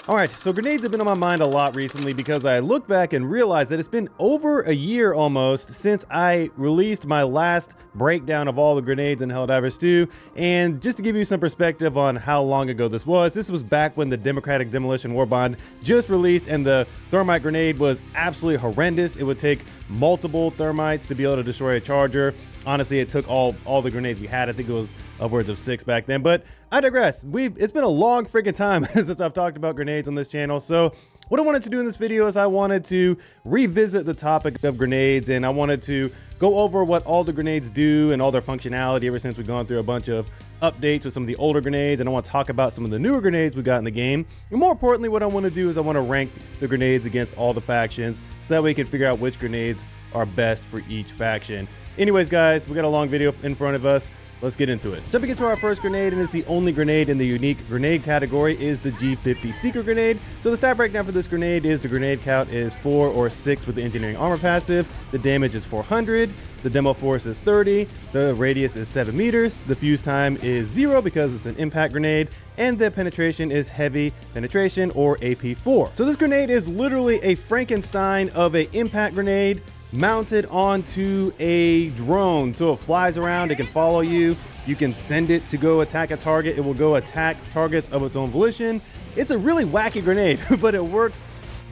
Alright, so grenades have been on my mind a lot recently because I look back and realize that it's been over a year almost since I released my last breakdown of all the grenades in Helldivers 2. And just to give you some perspective on how long ago this was back when the Democratic Demolition Warbond just released, and the Thermite grenade was absolutely horrendous. It would take multiple Thermites to be able to destroy a charger. Honestly, it took all the grenades we had. I think it was upwards of 6 back then, but I digress. It's been a long freaking time since I've talked about grenades on this channel. So what I wanted to do in this video is I wanted to revisit the topic of grenades, and I wanted to go over what all the grenades do and all their functionality ever since we've gone through a bunch of updates with some of the older grenades, and I want to talk about some of the newer grenades we got in the game. And more importantly, what I want to do is I want to rank the grenades against all the factions so that way we can figure out which grenades are best for each faction. Anyways, guys, we got a long video in front of us. Let's get into it. Jumping into our first grenade, and it's the only grenade in the unique grenade category, is the G50 Secret Grenade. So the stat breakdown for this grenade is the grenade count is 4 or 6 with the engineering armor passive. The damage is 400. The demo force is 30. The radius is 7 meters. The fuse time is 0 because it's an impact grenade. And the penetration is heavy penetration, or AP4. So this grenade is literally a Frankenstein of an impact grenade mounted onto a drone. So it flies around, it can follow you, you can send it to go attack a target, it will go attack targets of its own volition. It's a really wacky grenade, but it works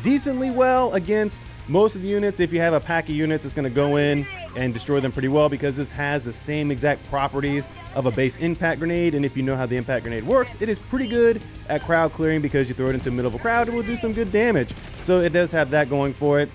decently well against most of the units. If you have a pack of units, it's going to go in and destroy them pretty well because this has the same exact properties of a base impact grenade. And if you know how the impact grenade works, it is pretty good at crowd clearing because you throw it into the middle of a crowd, it will do some good damage. So it does have that going for it.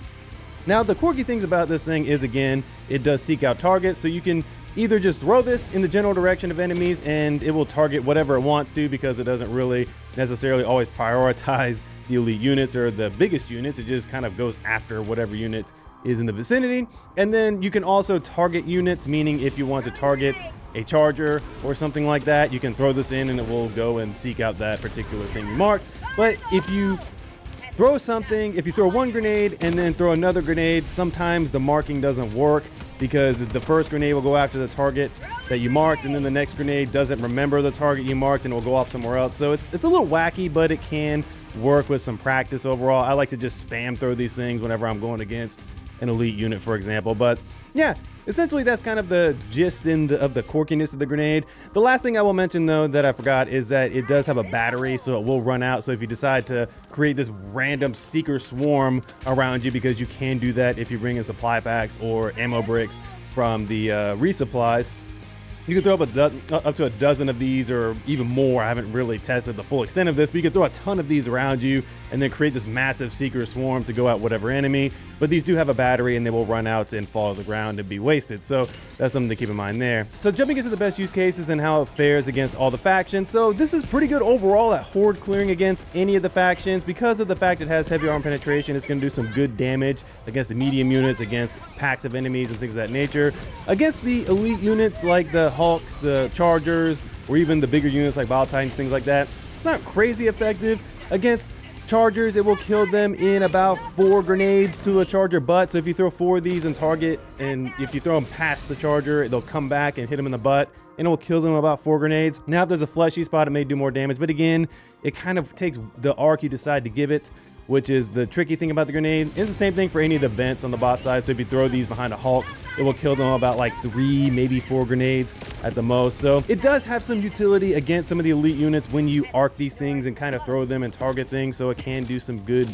Now, the quirky things about this thing is, again, it does seek out targets, so you can either just throw this in the general direction of enemies and it will target whatever it wants to because it doesn't really necessarily always prioritize the elite units or the biggest units. It just kind of goes after whatever unit is in the vicinity. And then you can also target units, meaning if you want to target a charger or something like that, you can throw this in and it will go and seek out that particular thing you marked. But if you throw something, if you throw one grenade and then throw another grenade, sometimes the marking doesn't work because the first grenade will go after the target that you marked, and then the next grenade doesn't remember the target you marked and it will go off somewhere else. So it's a little wacky, but it can work with some practice overall. I like to just spam throw these things whenever I'm going against an elite unit, for example. But yeah, essentially that's kind of the gist of the quirkiness of the grenade. The last thing I will mention, though, that I forgot is that it does have a battery, so it will run out. So if you decide to create this random seeker swarm around you, because you can do that if you bring in supply packs or ammo bricks from the resupplies, you can throw up to a dozen of these or even more. I haven't really tested the full extent of this, but you can throw a ton of these around you and then create this massive seeker swarm to go at whatever enemy. But these do have a battery and they will run out and fall to the ground and be wasted. So that's something to keep in mind there. So jumping into the best use cases and how it fares against all the factions. So this is pretty good overall at horde clearing against any of the factions. Because of the fact it has heavy arm penetration, it's going to do some good damage against the medium units, against packs of enemies and things of that nature. Against the elite units like the Hulks, the Chargers, or even the bigger units like Battle Titans, things like that, not crazy effective. Against Chargers, it will kill them in about 4 grenades to a Charger butt. So if you throw 4 of these and target, and if you throw them past the Charger, they'll come back and hit them in the butt, and it will kill them in about 4 grenades. Now, if there's a fleshy spot, it may do more damage, but again, it kind of takes the arc you decide to give it, which is the tricky thing about the grenade. It's the same thing for any of the vents on the bot side. So if you throw these behind a Hulk, it will kill them about like 3, maybe 4 grenades at the most. So it does have some utility against some of the elite units when you arc these things and kind of throw them and target things. So it can do some good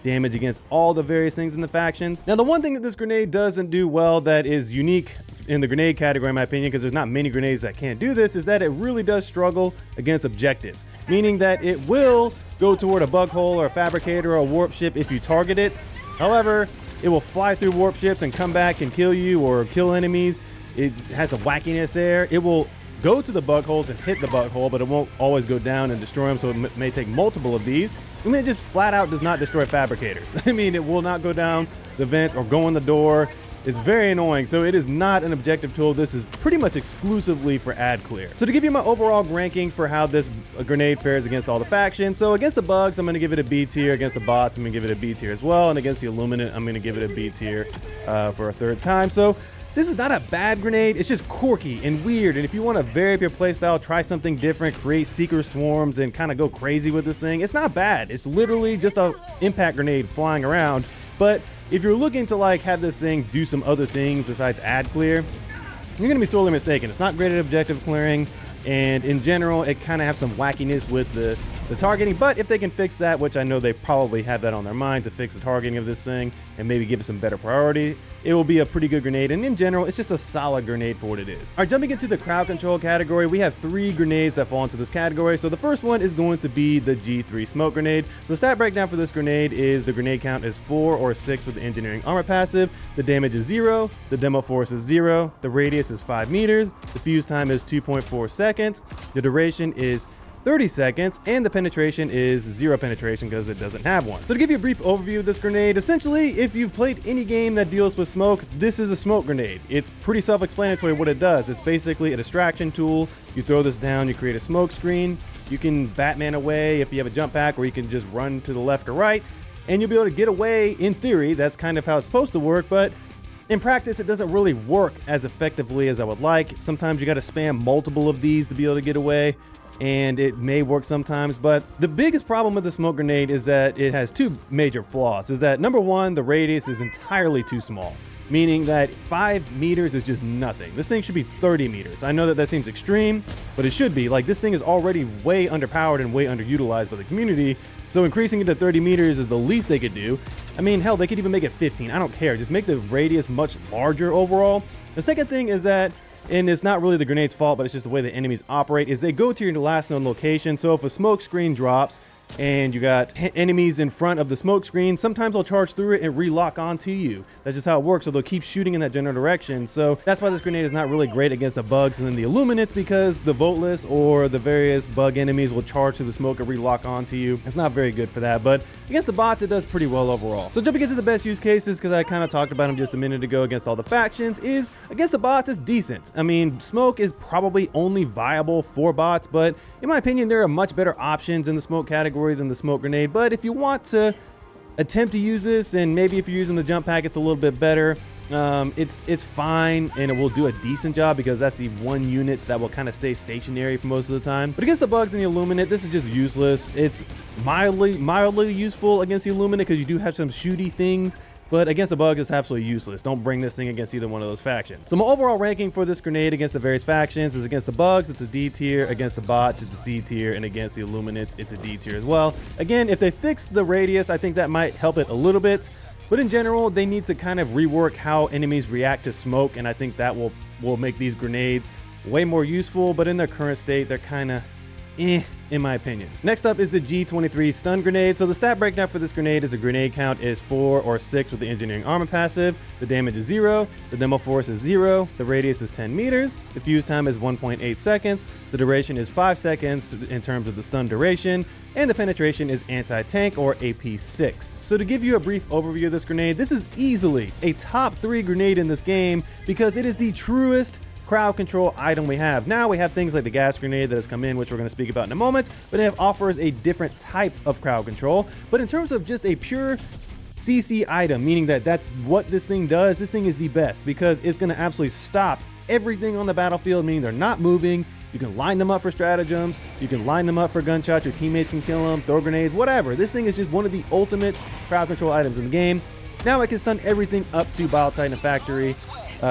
damage against all the various things in the factions. Now, the one thing that this grenade doesn't do well that is unique in the grenade category, in my opinion, because there's not many grenades that can't do this, is that it really does struggle against objectives, meaning that it will go toward a bug hole or a fabricator or a warp ship if you target it. However, it will fly through warp ships and come back and kill you or kill enemies. It has a wackiness there. It will go to the bug holes and hit the bug hole, but it won't always go down and destroy them, so it may take multiple of these. And then it just flat out does not destroy fabricators. I mean, it will not go down the vents or go in the door. It's very annoying. So it is not an objective tool. This is pretty much exclusively for ad clear. So to give you my overall ranking for how this grenade fares against all the factions. So against the bugs, I'm going to give it a B tier. Against the bots, I'm going to give it a B tier as well. And against the illuminate, I'm going to give it a B tier for a third time. So this is not a bad grenade, it's just quirky and weird, and if you want to vary up your playstyle, try something different, create seeker swarms, and kind of go crazy with this thing, it's not bad. It's literally just a impact grenade flying around, but if you're looking to like have this thing do some other things besides ad clear, you're gonna be sorely mistaken. It's not great at objective clearing, and in general, it kind of has some wackiness with the targeting, but if they can fix that, which I know they probably have that on their mind to fix the targeting of this thing and maybe give it some better priority, it will be a pretty good grenade, and in general, it's just a solid grenade for what it is. All right, jumping into the crowd control category, we have 3 grenades that fall into this category. So the first one is going to be the G3 smoke grenade. So the stat breakdown for this grenade is the grenade count is 4 or 6 with the engineering armor passive, the damage is 0, the demo force is 0, the radius is 5 meters, the fuse time is 2.4 seconds, the duration is 30 seconds, and the penetration is 0 penetration because it doesn't have one. So to give you a brief overview of this grenade, essentially, if you've played any game that deals with smoke, this is a smoke grenade. It's pretty self-explanatory what it does. It's basically a distraction tool. You throw this down, you create a smoke screen, you can Batman away if you have a jump pack, or you can just run to the left or right, and you'll be able to get away. In theory, that's kind of how it's supposed to work, but in practice, it doesn't really work as effectively as I would like. Sometimes you got to spam multiple of these to be able to get away, and it may work sometimes, but the biggest problem with the smoke grenade is that it has 2 major flaws. Is that number 1, the radius is entirely too small, meaning that 5 meters is just nothing. This thing should be 30 meters. I know that that seems extreme, but it should be. Like, this thing is already way underpowered and way underutilized by the community, so increasing it to 30 meters is the least they could do. I mean, hell, they could even make it 15. I don't care. Just make the radius much larger overall. The second thing is that, and it's not really the grenade's fault, but it's just the way the enemies operate, is they go to your last known location. So if a smoke screen drops and you got enemies in front of the smoke screen, sometimes they'll charge through it and relock onto you. That's just how it works. So they'll keep shooting in that general direction. So that's why this grenade is not really great against the bugs and then the illuminates, because the voteless or the various bug enemies will charge through the smoke and relock onto you. It's not very good for that, but against the bots, it does pretty well overall. So jumping into the best use cases, because I kind of talked about them just a minute ago against all the factions, is against the bots, it's decent. I mean, smoke is probably only viable for bots, but in my opinion, there are much better options in the smoke category than the smoke grenade. But if you want to attempt to use this, and maybe if you're using the jump pack, it's a little bit better. It's fine, and it will do a decent job because that's the one unit that will kind of stay stationary for most of the time. But against the bugs and the illuminate, this is just useless. It's mildly useful against the illuminate because you do have some shooty things, but against the bugs, it's absolutely useless. Don't bring this thing against either one of those factions. So my overall ranking for this grenade against the various factions is: against the bugs, it's a D tier; against the bots, it's a C tier; and against the illuminates, it's a D tier as well. Again, if they fix the radius, I think that might help it a little bit. But in general, they need to kind of rework how enemies react to smoke, and I think that will make these grenades way more useful. But in their current state, they're kind of in my opinion. Next up is the G23 stun grenade. So the stat breakdown for this grenade is the grenade count is 4 or 6 with the engineering armor passive, the damage is 0, the demo force is 0, the radius is 10 meters, the fuse time is 1.8 seconds, the duration is 5 seconds in terms of the stun duration, and the penetration is anti-tank or AP6. So to give you a brief overview of this grenade, this is easily a top 3 grenade in this game because it is the truest crowd control item we have. Now we have things like the gas grenade that has come in, which we're going to speak about in a moment, but it offers a different type of crowd control. But in terms of just a pure CC item, meaning that that's what this thing does, this thing is the best because it's going to absolutely stop everything on the battlefield, meaning they're not moving. You can line them up for stratagems, you can line them up for gunshots, your teammates can kill them, throw grenades, whatever. This thing is just one of the ultimate crowd control items in the game. Now it can stun everything up to Bile Titan and Factory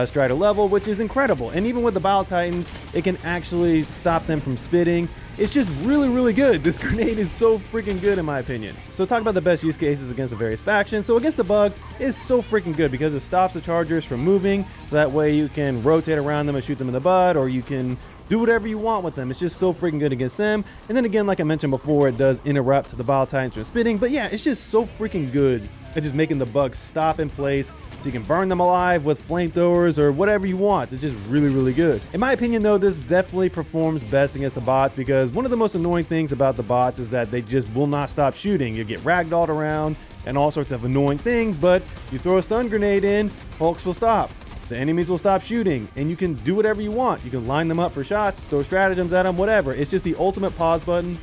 Strider level, which is incredible. And even with the Bile Titans, it can actually stop them from spitting. It's just really, really good. This grenade is so freaking good in my opinion. So talk about the best use cases against the various factions. So against the bugs, it's so freaking good because it stops the chargers from moving. So that way you can rotate around them and shoot them in the butt, or you can do whatever you want with them. It's just so freaking good against them. And then again, like I mentioned before, it does interrupt the Bile Titans from spitting. But yeah, it's just so freaking good at just making the bugs stop in place so you can burn them alive with flamethrowers or whatever you want. It's just really, really good. In my opinion though, this definitely performs best against the bots because one of the most annoying things about the bots is that they just will not stop shooting. You get ragdolled around and all sorts of annoying things, but you throw a stun grenade in, folks will stop. The enemies will stop shooting and you can do whatever you want. You can line them up for shots, throw stratagems at them, whatever. It's just the ultimate pause button.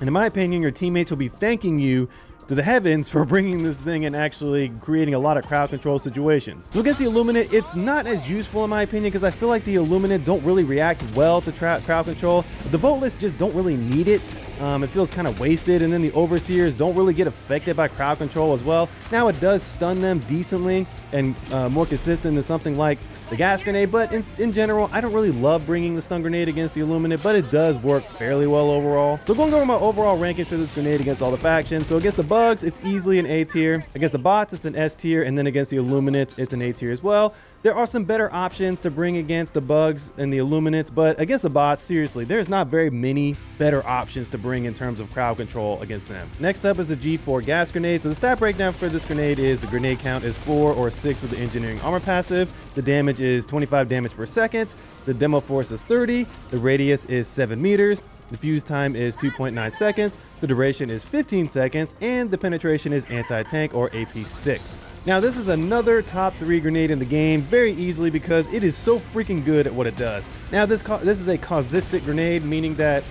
And in my opinion, your teammates will be thanking you to the heavens for bringing this thing and actually creating a lot of crowd control situations. So against the illuminate, it's not as useful in my opinion because I feel like the illuminate don't really react well to crowd control. The voteless just don't really need it. It feels kind of wasted, and then the overseers don't really get affected by crowd control as well. Now it does stun them decently and more consistent than something like the gas grenade, but in general, I don't really love bringing the stun grenade against the illuminate, but it does work fairly well overall. So going over my overall ranking for this grenade against all the factions. So against the bugs, it's easily an A tier. Against the bots, it's an S tier, and then against the illuminates, it's an A tier as well. There are some better options to bring against the bugs and the illuminates, but against the bots, seriously, there's not very many better options to bring in terms of crowd control against them. Next up is the G4 gas grenade. So the stat breakdown for this grenade is the grenade count is 4 or 6 with the engineering armor passive. The damage is 25 damage per second. The demo force is 30. The radius is 7 meters. The fuse time is 2.9 seconds. The duration is 15 seconds, and the penetration is anti-tank or AP6. Now this is another top 3 grenade in the game very easily because it is so freaking good at what it does. Now this is a causistic grenade, meaning that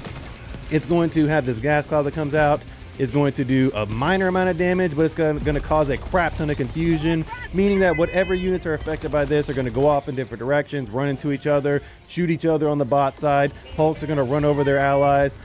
it's going to have this gas cloud that comes out. It's going to do a minor amount of damage, but it's going to cause a crap ton of confusion, meaning that whatever units are affected by this are going to go off in different directions, run into each other, shoot each other on the bot side. Hulks are going to run over their allies.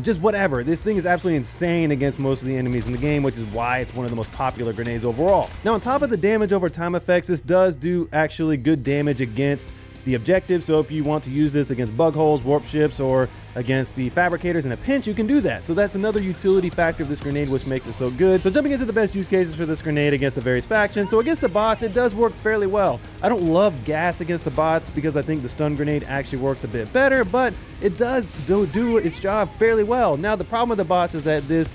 Just whatever. This thing is absolutely insane against most of the enemies in the game, which is why it's one of the most popular grenades overall. Now, on top of the damage over time effects, this does do actually good damage against the objective. So if you want to use this against bug holes, warp ships, or against the fabricators in a pinch, you can do that. So that's another utility factor of this grenade, which makes it so good. So jumping into the best use cases for this grenade against the various factions. So against the bots, it does work fairly well. I don't love gas against the bots because I think the stun grenade actually works a bit better, but it does do its job fairly well. Now the problem with the bots is that this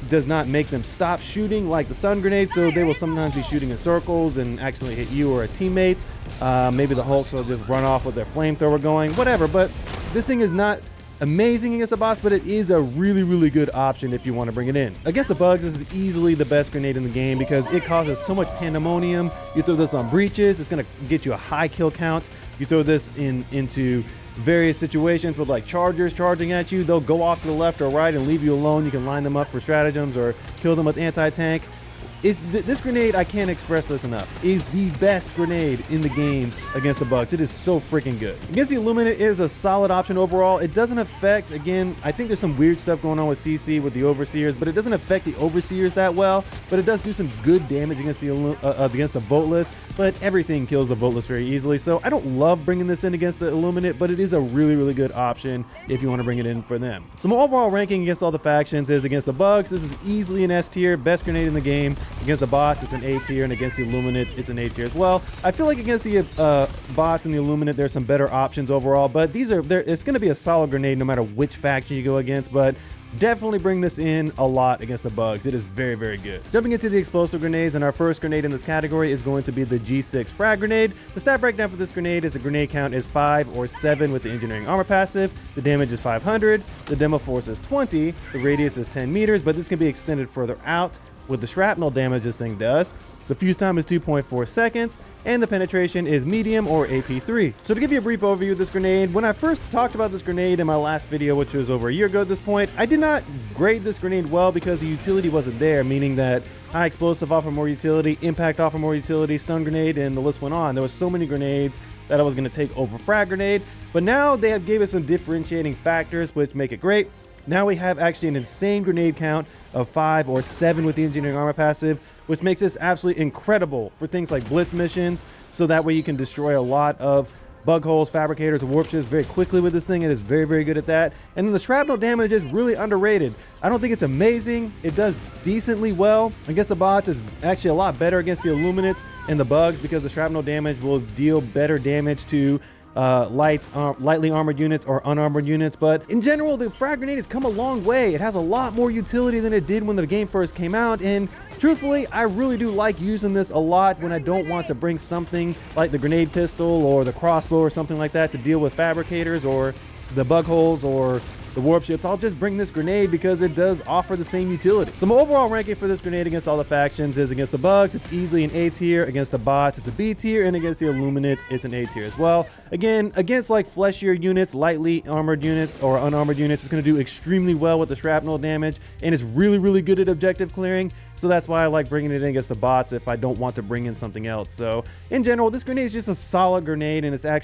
does not make them stop shooting like the stun grenade, so they will sometimes be shooting in circles and actually hit you or a teammate. Maybe the Hulks will just run off with their flamethrower going, whatever. But this thing is not amazing against the boss, but it is a really good option if you want to bring it in. Against the bugs, this is easily the best grenade in the game because it causes so much pandemonium. You throw this on breaches, it's going to get you a high kill count. You throw this into various situations with like chargers charging at you, they'll go off to the left or right and leave you alone. You can line them up for stratagems or kill them with anti-tank. This grenade, I can't express this enough, is the best grenade in the game against the bugs. It is so freaking good. Against the illuminate is a solid option overall. It doesn't affect, again, I think there's some weird stuff going on with CC with the overseers, but it doesn't affect the overseers that well. But it does do some good damage against the voteless, but everything kills the voteless very easily. So I don't love bringing this in against the illuminate, but it is a really good option if you want to bring it in for them. So my overall ranking against all the factions is against the bugs, this is easily an S tier, best grenade in the game. Against the bots, it's an A tier, and against the illuminates, it's an A tier as well. I feel like against the bots and the illuminate, there's some better options overall, but it's going to be a solid grenade no matter which faction you go against, but definitely bring this in a lot against the bugs. It is very good. Jumping into the explosive grenades, and our first grenade in this category is going to be the G6 Frag Grenade. The stat breakdown for this grenade is the grenade count is 5 or 7 with the engineering armor passive. The damage is 500. The demo force is 20. The radius is 10 meters, but this can be extended further out with the shrapnel damage this thing does. The fuse time is 2.4 seconds, and the penetration is medium or AP3. So to give you a brief overview of this grenade, when I first talked about this grenade in my last video, which was over a year ago at this point, I did not grade this grenade well because the utility wasn't there, meaning that high explosive offered more utility, impact offered more utility, stun grenade, and the list went on. There was so many grenades that I was going to take over Frag Grenade, but now they have gave us some differentiating factors which make it great. Now we have actually an insane grenade count of 5 or 7 with the engineering armor passive, which makes this absolutely incredible for things like blitz missions, so that way you can destroy a lot of bug holes, fabricators, and warp ships very quickly with this thing. It is very good at that. And then the shrapnel damage is really underrated. I don't think it's amazing. It does decently well. Against the bots, it's actually a lot better against the illuminates and the bugs because the shrapnel damage will deal better damage to lightly armored units or unarmored units. But in general, the Frag Grenade has come a long way. It has a lot more utility than it did when the game first came out, and truthfully, I really do like using this a lot when I don't want to bring something like the grenade pistol or the crossbow or something like that to deal with fabricators or the bug holes or the warp ships, I'll just bring this grenade because it does offer the same utility. So my overall ranking for this grenade against all the factions is: against the bugs, it's easily an A tier; against the bots, it's a B tier; and against the illuminate, it's an A tier as well. Again, against like fleshier units, lightly armored units, or unarmored units, it's going to do extremely well with the shrapnel damage, and it's really good at objective clearing. So that's why I like bringing it in against the bots if I don't want to bring in something else. So in general, this grenade is just a solid grenade, and it's actually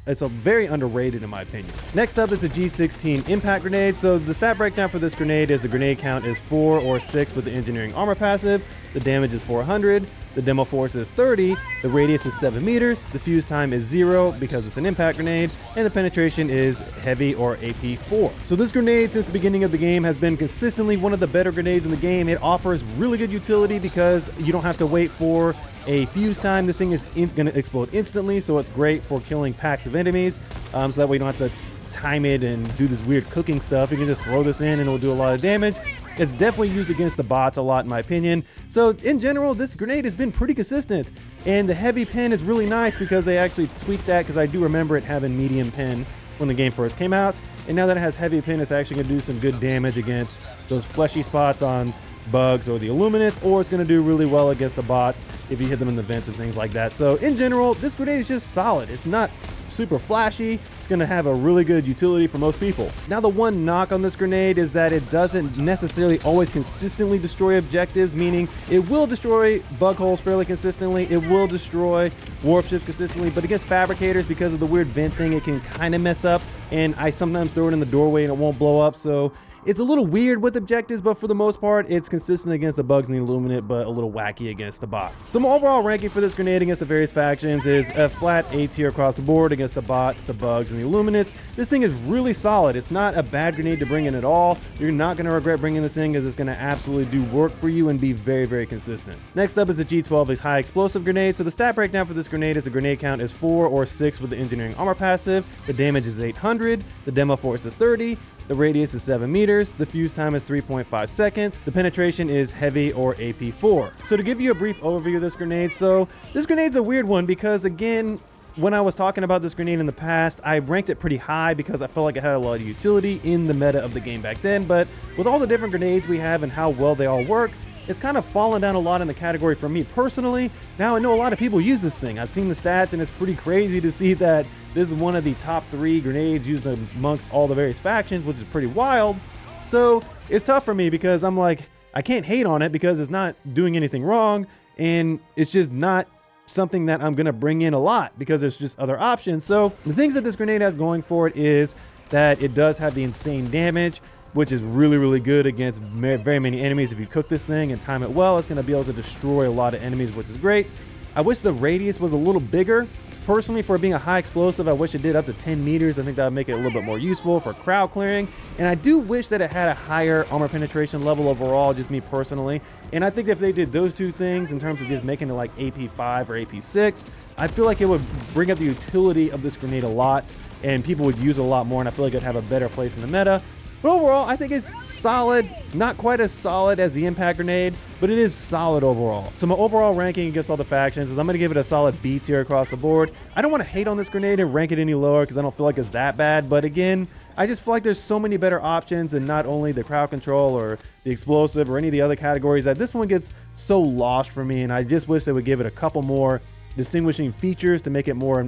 it's a very underrated in my opinion. Next up is the G16 impact grenade. So the stat breakdown for this grenade is: the grenade count is 4 or 6 with the engineering armor passive, the damage is 400, the demo force is 30, the radius is 7 meters, the fuse time is 0 because it's an impact grenade, and the penetration is heavy or AP 4. So this grenade, since the beginning of the game, has been consistently one of the better grenades in the game. It offers really good utility because you don't have to wait for a fuse time. This thing is going to explode instantly, so it's great for killing packs of enemies, so that way you don't have to time it and do this weird cooking stuff. You can just throw this in and it'll do a lot of damage. It's definitely used against the bots a lot in my opinion. So in general, this grenade has been pretty consistent, and the heavy pen is really nice because they actually tweaked that, because I do remember it having medium pen when the game first came out, and now that it has heavy pen, it's actually going to do some good damage against those fleshy spots on bugs or the illuminates, or it's going to do really well against the bots if you hit them in the vents and things like that. So in general, this grenade is just solid. It's not super flashy. It's going to have a really good utility for most people. Now, the one knock on this grenade is that it doesn't necessarily always consistently destroy objectives, meaning it will destroy bug holes fairly consistently, it will destroy warp ships consistently, but against fabricators, because of the weird vent thing, it can kind of mess up, and I sometimes throw it in the doorway and it won't blow up. So it's a little weird with objectives, but for the most part, it's consistent against the bugs and the illuminate, but a little wacky against the bots. So my overall ranking for this grenade against the various factions is a flat A tier across the board against the bots, the bugs, and the illuminates. This thing is really solid. It's not a bad grenade to bring in at all. You're not going to regret bringing this in because it's going to absolutely do work for you and be very consistent. Next up is the G12, a high explosive grenade. So the stat breakdown for this grenade is: the grenade count is 4 or 6 with the engineering armor passive, the damage is 800, the demo force is 30, the radius is 7 meters, the fuse time is 3.5 seconds, the penetration is heavy or AP 4. So to give you a brief overview of this grenade, so this grenade's a weird one because, again, when I was talking about this grenade in the past, I ranked it pretty high because I felt like it had a lot of utility in the meta of the game back then, but with all the different grenades we have and how well they all work, it's kind of fallen down a lot in the category for me personally. Now, I know a lot of people use this thing. I've seen the stats, and it's pretty crazy to see that this is one of the top 3 grenades used amongst all the various factions, which is pretty wild. So it's tough for me because I'm like, I can't hate on it because it's not doing anything wrong, and it's just not something that I'm gonna bring in a lot because there's just other options. So the things that this grenade has going for it is that it does have the insane damage, which is really good against very many enemies. If you cook this thing and time it well, it's going to be able to destroy a lot of enemies, which is great. I wish the radius was a little bigger. Personally, for being a high explosive, I wish it did up to 10 meters. I think that would make it a little bit more useful for crowd clearing. And I do wish that it had a higher armor penetration level overall, just me personally. And I think if they did those two things in terms of just making it like AP 5 or AP 6, I feel like it would bring up the utility of this grenade a lot, and people would use it a lot more, and I feel like it'd have a better place in the meta. But overall, I think it's solid. Not quite as solid as the impact grenade, but it is solid overall. So my overall ranking against all the factions is I'm going to give it a solid B tier across the board. I don't want to hate on this grenade and rank it any lower because I don't feel like it's that bad. But again, I just feel like there's so many better options, and not only the crowd control or the explosive or any of the other categories, that this one gets so lost for me. And I just wish they would give it a couple more distinguishing features to make it more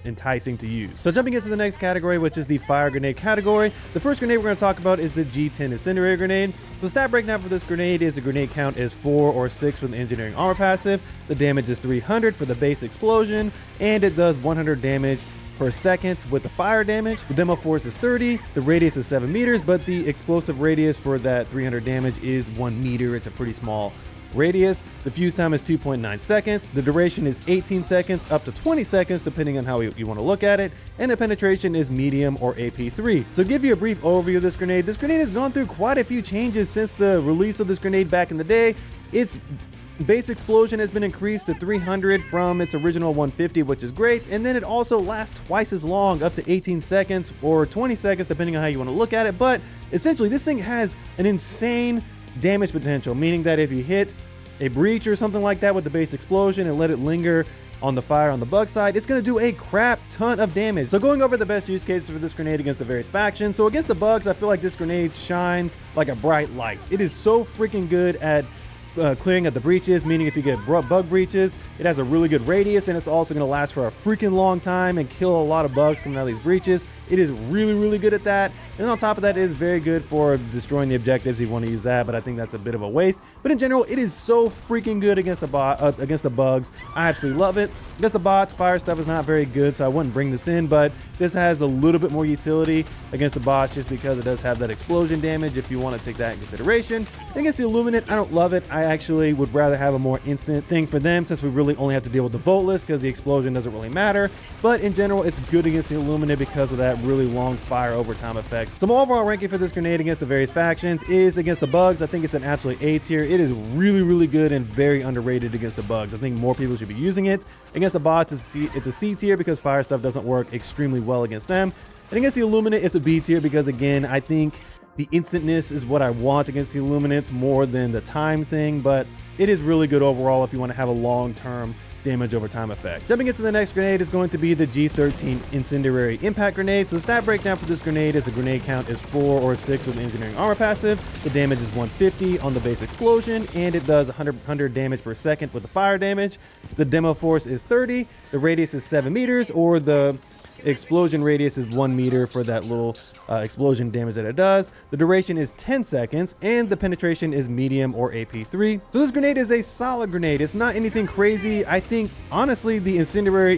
enticing to use. So jumping into the next category, which is the fire grenade category, the first grenade we're going to talk about is the G10 Incendiary grenade. The stat breakdown for this grenade is the grenade count is 4 or 6 with the engineering armor passive, the damage is 300 for the base explosion, and it does 100 damage per second with the fire damage. The demo force is 30, the radius is 7 meters, but the explosive radius for that 300 damage is 1 meter. It's a pretty small radius. The fuse time is 2.9 seconds. The duration is 18 seconds up to 20 seconds depending on how you want to look at it, and the penetration is medium or AP3. So to give you a brief overview of this grenade has gone through quite a few changes since the release of this grenade back in the day. Its base explosion has been increased to 300 from its original 150, which is great, and then it also lasts twice as long, up to 18 seconds or 20 seconds depending on how you want to look at it. But essentially this thing has an insane damage potential, meaning that if you hit a breach or something like that with the base explosion and let it linger on the fire on the bug side, it's going to do a crap ton of damage. So going over the best use cases for this grenade against the various factions. So against the bugs, I feel like this grenade shines like a bright light. It is so freaking good at clearing of the breaches, meaning if you get bug breaches, it has a really good radius, and it's also going to last for a freaking long time and kill a lot of bugs coming out of these breaches. It is really good at that. And on top of that, it is very good for destroying the objectives if you want to use that, but I think that's a bit of a waste. But in general, it is so freaking good against the bugs. I absolutely love it. Against the bots, fire stuff is not very good, so I wouldn't bring this in, but this has a little bit more utility against the bots just because it does have that explosion damage if you want to take that in consideration. And against the illuminate, I don't love it. I actually would rather have a more instant thing for them, since we really only have to deal with the voltless because the explosion doesn't really matter. But in general, it's good against the illuminate because of that really long fire overtime effects. So my overall ranking for this grenade against the various factions is against the bugs. I think it's an absolute A tier. It is really good and very underrated against the bugs. I think more people should be using it. Against the bots, it's a C tier because fire stuff doesn't work extremely well against them. And against the illuminate, it's a B tier because, again, I think the instantness is what I want against the illuminates more than the time thing, but it is really good overall if you want to have a long-term damage over time effect. Jumping into the next grenade is going to be the G13 Incendiary Impact Grenade. So the stat breakdown for this grenade is the grenade count is 4 or 6 with the engineering armor passive. The damage is 150 on the base explosion, and it does 100 damage per second with the fire damage. The demo force is 30. The radius is 7 meters, or the explosion radius is 1 meter for that little explosion damage that it does. The duration is 10 seconds, and the penetration is medium or AP3. So this grenade is a solid grenade. It's not anything crazy. I think, honestly, the incendiary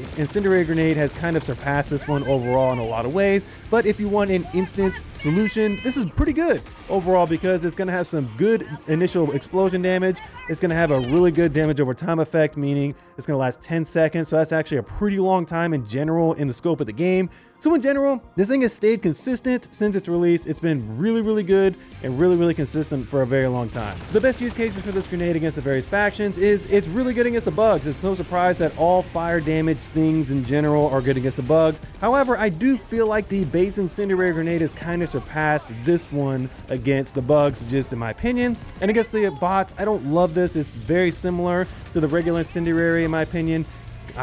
grenade has kind of surpassed this one overall in a lot of ways. But if you want an instant solution, this is pretty good overall because it's going to have some good initial explosion damage. It's going to have a really good damage over time effect, meaning it's going to last 10 seconds. So that's actually a pretty long time in general in the scope of the game. So in general, this thing has stayed consistent since its release. It's been really good and really consistent for a very long time. So the best use cases for this grenade against the various factions is it's really good against the bugs. It's no surprise that all fire damage things in general are good against the bugs. However, I do feel like the base incendiary grenade has kind of surpassed this one against the bugs, just in my opinion. And against the bots, I don't love this. It's very similar to the regular incendiary in my opinion.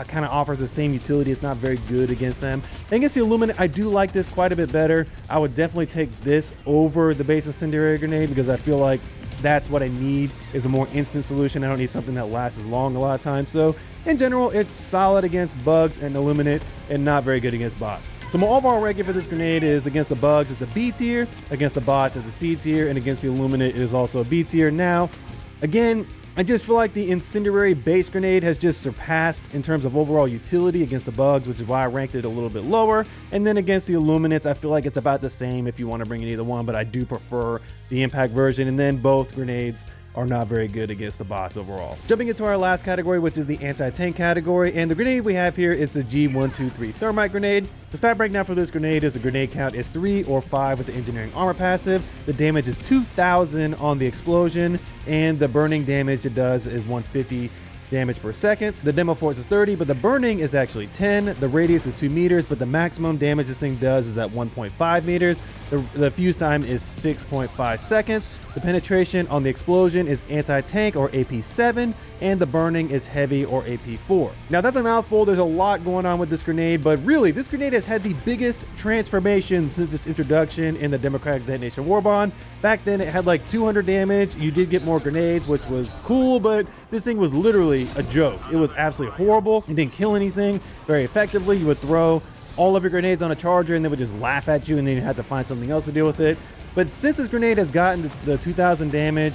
Kind of offers the same utility. It's not very good against them. And against the illuminate, I do like this quite a bit better. I would definitely take this over the base incendiary grenade because I feel like that's what I need, is a more instant solution. I don't need something that lasts as long a lot of times. So in general, it's solid against bugs and illuminate and not very good against bots. So my overall ranking for this grenade is against the bugs, it's a B tier. Against the bots, it's a C tier. And against the illuminate, it is also a B tier. Now, again, I just feel like the incendiary base grenade has just surpassed in terms of overall utility against the bugs, which is why I ranked it a little bit lower. And then against the illuminates, I feel like it's about the same if you want to bring in either one, but I do prefer the impact version. And then both grenades are not very good against the bots overall. Jumping into our last category, which is the anti-tank category, and the grenade we have here is the G123 Thermite Grenade. The stat breakdown for this grenade is the grenade count is 3 or 5 with the engineering armor passive. The damage is 2,000 on the explosion, and the burning damage it does is 150 damage per second. The demo force is 30, but the burning is actually 10. The radius is 2 meters, but the maximum damage this thing does is at 1.5 meters. The fuse time is 6.5 seconds. The penetration on the explosion is anti-tank or AP7, and the burning is heavy or AP4. Now that's a mouthful. There's a lot going on with this grenade, but really this grenade has had the biggest transformation since its introduction in the Democratic Detonation Warbond. Back then it had like 200 damage. You did get more grenades, which was cool, but this thing was literally a joke. It was absolutely horrible. It didn't kill anything very effectively. You would throw all of your grenades on a charger and they would just laugh at you, and then you had to find something else to deal with it. But since this grenade has gotten the 2,000 damage,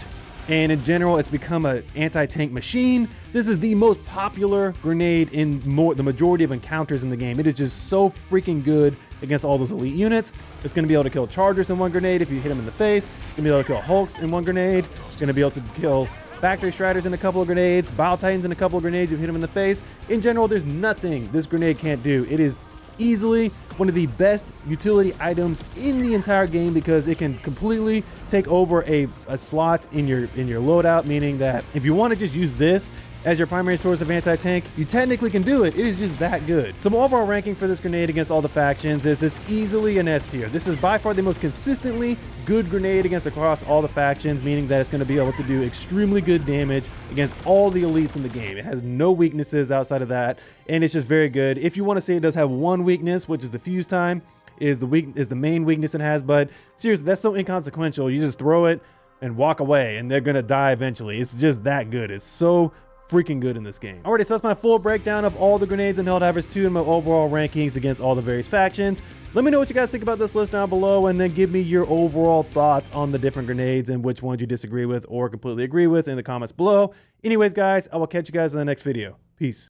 and in general it's become an anti-tank machine, this is the most popular grenade in the majority of encounters in the game. It is just so freaking good against all those elite units. It's going to be able to kill chargers in one grenade if you hit them in the face. It's going to be able to kill hulks in one grenade. It's going to be able to kill factory striders in a couple of grenades, bile titans in a couple of grenades if you hit them in the face. In general, there's nothing this grenade can't do. It is easily one of the best utility items in the entire game because it can completely take over a slot in your loadout, meaning that if you want to just use this as your primary source of anti-tank, you technically can do it. It is just that good. So my overall ranking for this grenade against all the factions is it's easily an S tier. This is by far the most consistently good grenade against across all the factions, meaning that it's going to be able to do extremely good damage against all the elites in the game. It has no weaknesses outside of that, and it's just very good. If you want to say it does have one weakness, which is the fuse time, is the main weakness it has, but seriously, that's so inconsequential. You just throw it and walk away, and they're gonna die eventually. It's just that good. It's so freaking good in this game. Alrighty, so that's my full breakdown of all the grenades in Helldivers 2 and my overall rankings against all the various factions. Let me know what you guys think about this list down below, and then give me your overall thoughts on the different grenades and which ones you disagree with or completely agree with in the comments below. Anyways, guys, I will catch you guys in the next video. Peace.